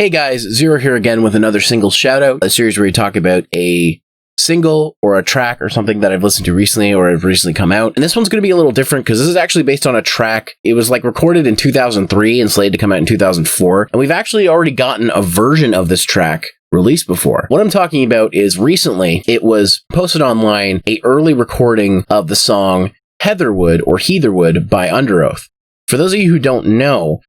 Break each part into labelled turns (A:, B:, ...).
A: Hey guys, Zero here again with another Single Shoutout, a series where we talk about a single or a track or something that I've listened to recently or have recently come out. And this one's going to be a little different because this is actually based on a track. It was like recorded in 2003 and slated to come out in 2004. And we've actually already gotten a version of this track released before. What I'm talking about is recently it was posted online, a early recording of the song Heatherwood or Heatherwood by UnderOATH. For those of you who don't know,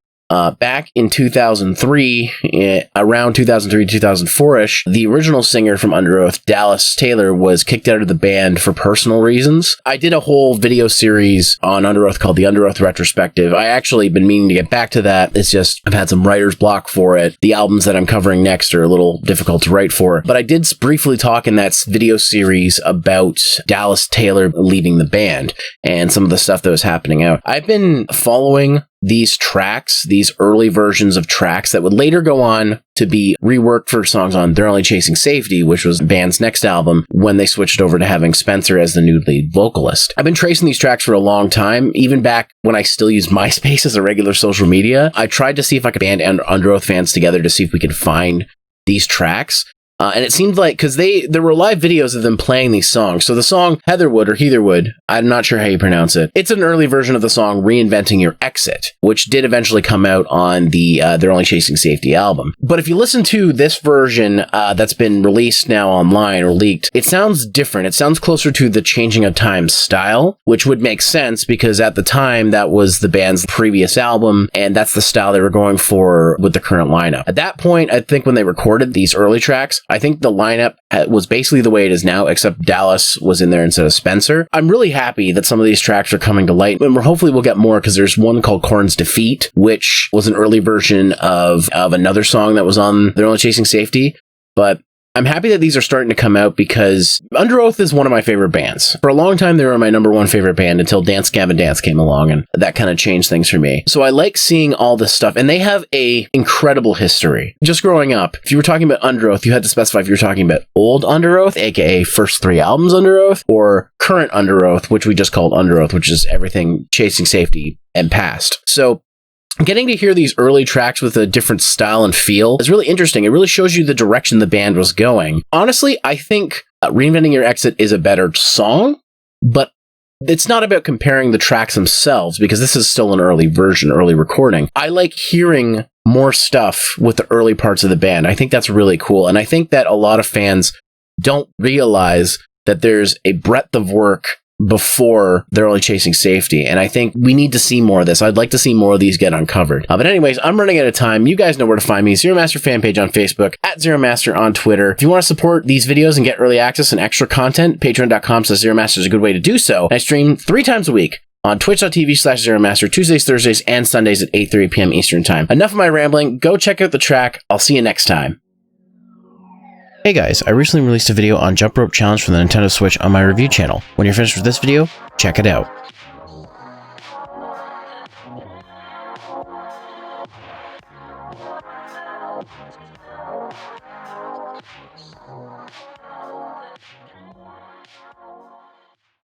A: back in 2003, around 2003, 2004-ish, the original singer from UnderOATH, Dallas Taylor, was kicked out of the band for personal reasons. I did a whole video series on UnderOATH called the UnderOATH Retrospective. I actually been meaning to get back to that. It's just, I've had some writer's block for it. The albums that I'm covering next are a little difficult to write for. But I did briefly talk in that video series about Dallas Taylor leaving the band and some of the stuff that was happening out. I've been following these tracks, these early versions of tracks that would later go on to be reworked for songs on They're Only Chasing Safety, which was the band's next album when they switched over to having Spencer as the new lead vocalist. I've been tracing these tracks for a long time, even back when I still used MySpace as a regular social media. I tried to see if I could band UnderOATH fans together to see if we could find these tracks. And it seemed like, because there were live videos of them playing these songs. So the song Heatherwood or Heatherwood, I'm not sure how you pronounce it. It's an early version of the song Reinventing Your Exit, which did eventually come out on the They're Only Chasing Safety album. But if you listen to this version that's been released now online or leaked, it sounds different. It sounds closer to the Changing of Time style, which would make sense because at the time that was the band's previous album, and that's the style they were going for with the current lineup. At that point, I think when they recorded these early tracks, I think the lineup was basically the way it is now, except Dallas was in there instead of Spencer. I'm really happy that some of these tracks are coming to light, and hopefully we'll get more because there's one called Korn's Defeat, which was an early version of another song that was on They're Only Chasing Safety. But I'm happy that these are starting to come out because UnderOATH is one of my favorite bands. For a long time, they were my number one favorite band until Dance Gavin Dance came along, and that kind of changed things for me. So I like seeing all this stuff, and they have a incredible history. Just growing up, if you were talking about UnderOATH, you had to specify if you were talking about old UnderOATH, aka first 3 albums UnderOATH, or current UnderOATH, which we just called UnderOATH, which is everything Chasing Safety and past. So getting to hear these early tracks with a different style and feel is really interesting. It really shows you the direction the band was going. Honestly, I think Reinventing Your Exit is a better song, but it's not about comparing the tracks themselves because this is still an early version, early recording. I like hearing more stuff with the early parts of the band. I think that's really cool. And I think that a lot of fans don't realize that there's a breadth of work before They're Only Chasing Safety. And I think we need to see more of this. I'd like to see more of these get uncovered. But anyways, I'm running out of time. You guys know where to find me. Zeromaster fan page on Facebook, at Zeromaster on Twitter. If you want to support these videos and get early access and extra content, patreon.com/Zeromaster is a good way to do so. I stream 3 times a week on twitch.tv/Zeromaster, Tuesdays, Thursdays, and Sundays at 8:30 p.m. Eastern Time. Enough of my rambling. Go check out the track. I'll see you next time. Hey guys, I recently released a video on Jump Rope Challenge for the Nintendo Switch on my review channel. When you're finished with this video, check it out.